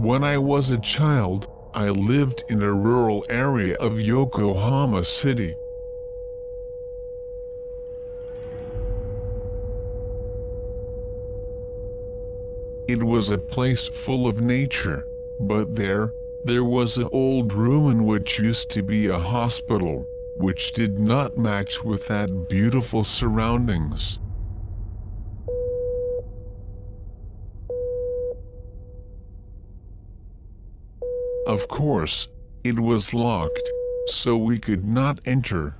When I was a child, I lived in a rural area of Yokohama City. It was a place full of nature, but there was an old ruin which used to be a hospital, which did not match with that beautiful surroundings. Of course, it was locked, so we could not enter.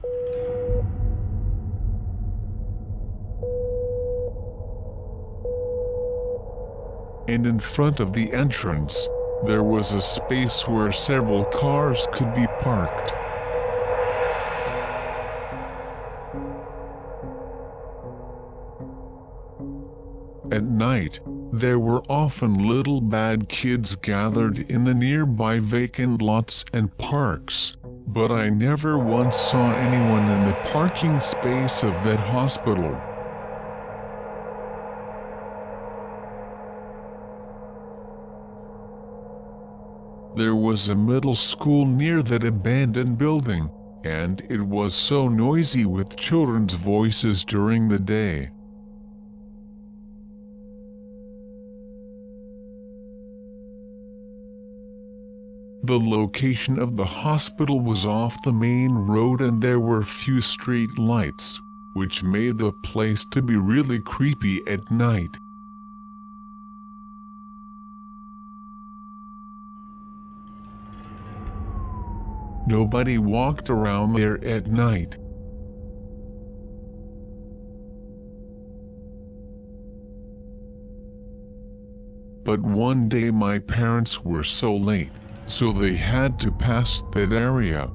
And in front of the entrance, there was a space where several cars could be parked. At night, there were often little bad kids gathered in the nearby vacant lots and parks, but I never once saw anyone in the parking space of that hospital. There was a middle school near that abandoned building, and it was so noisy with children's voices during the day. The location of the hospital was off the main road and there were few street lights, which made the place to be really creepy at night. Nobody walked around there at night. But one day my parents were so late, so they had to pass that area.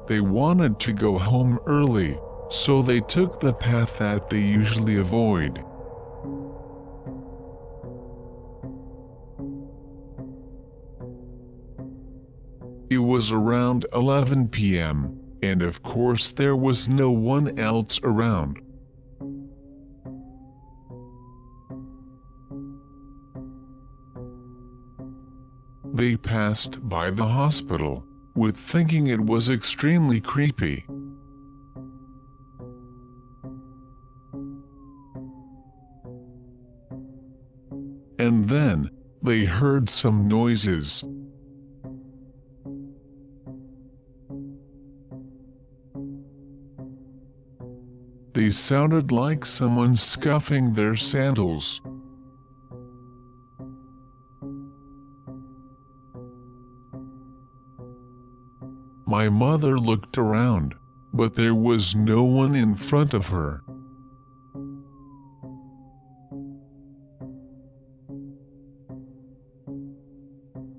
They wanted to go home early, so they took the path that they usually avoid. It was around 11 p.m., and of course there was no one else around. They passed by the hospital, with thinking it was extremely creepy. And then, they heard some noises. They sounded like someone scuffing their sandals. My mother looked around, but there was no one in front of her.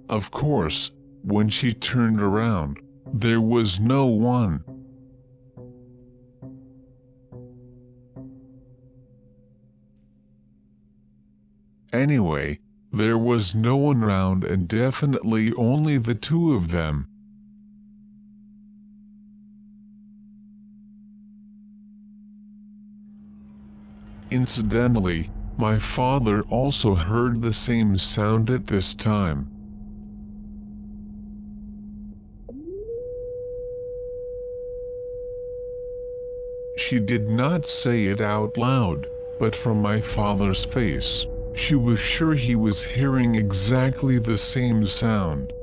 Of course, when she turned around, there was no one. Anyway, there was no one around and definitely only the two of them. Incidentally, my father also heard the same sound at this time. She did not say it out loud, but from my father's face, she was sure he was hearing exactly the same sound.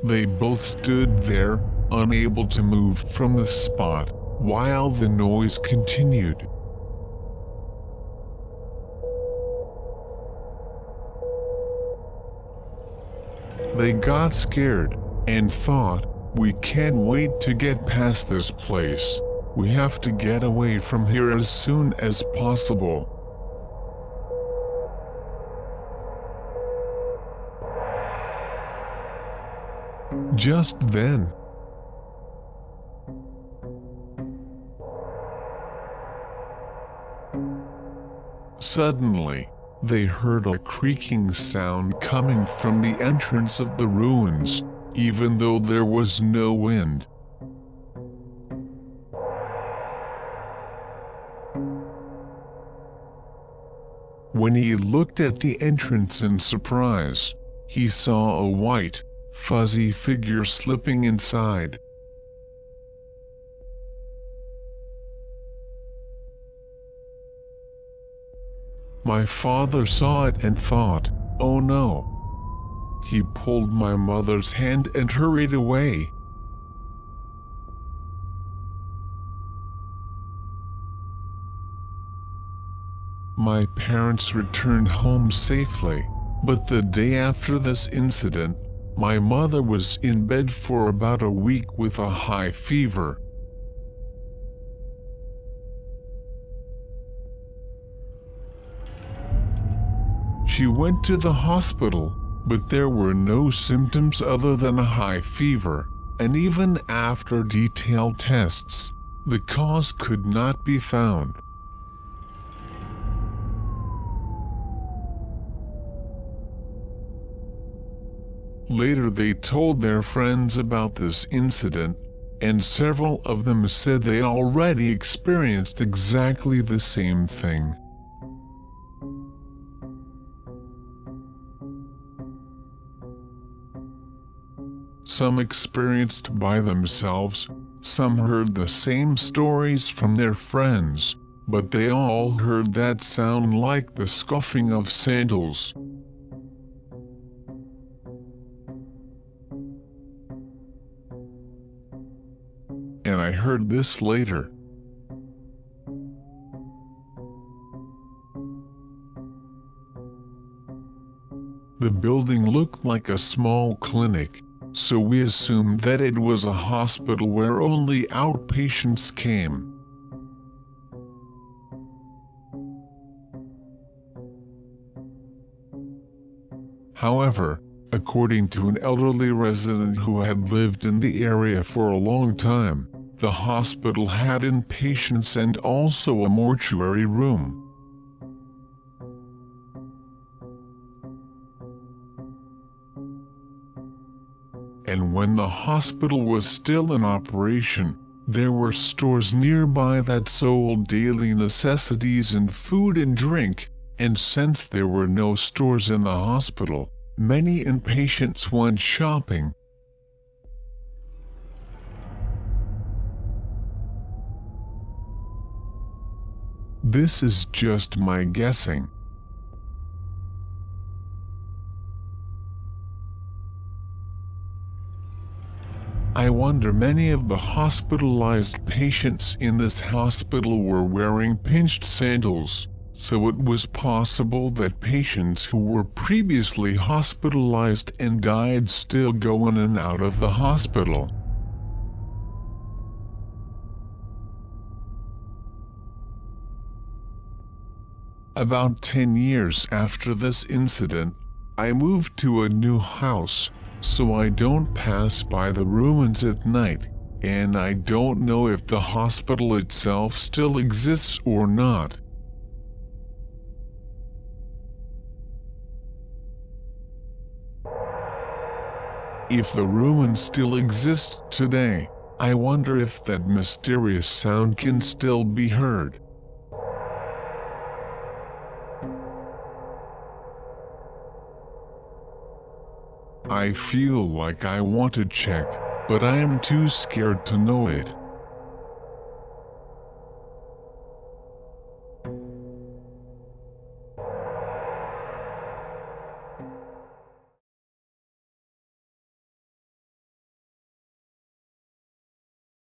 They both stood there, unable to move from the spot, while the noise continued. They got scared, and thought, "We can't wait to get past this place. We have to get away from here as soon as possible." Just then, suddenly, they heard a creaking sound coming from the entrance of the ruins, even though there was no wind. When he looked at the entrance in surprise, he saw a white, fuzzy figure slipping inside. My father saw it and thought, "Oh no." He pulled my mother's hand and hurried away. My parents returned home safely, but the day after this incident, my mother was in bed for about a week with a high fever. She went to the hospital, but there were no symptoms other than a high fever, and even after detailed tests, the cause could not be found. Later they told their friends about this incident, and several of them said they already experienced exactly the same thing. Some experienced by themselves, some heard the same stories from their friends, but they all heard that sound like the scuffing of sandals. And I heard this later. The building looked like a small clinic, so we assumed that it was a hospital where only outpatients came. However, according to an elderly resident who had lived in the area for a long time, the hospital had inpatients and also a mortuary room. And when the hospital was still in operation, there were stores nearby that sold daily necessities and food and drink, and since there were no stores in the hospital, many inpatients went shopping. This is just my guessing. I wonder many of the hospitalized patients in this hospital were wearing pinched sandals, so it was possible that patients who were previously hospitalized and died still go in and out of the hospital. About 10 years after this incident, I moved to a new house, so I don't pass by the ruins at night, and I don't know if the hospital itself still exists or not. If the ruins still exist today, I wonder if that mysterious sound can still be heard. I feel like I want to check, but I am too scared to know it.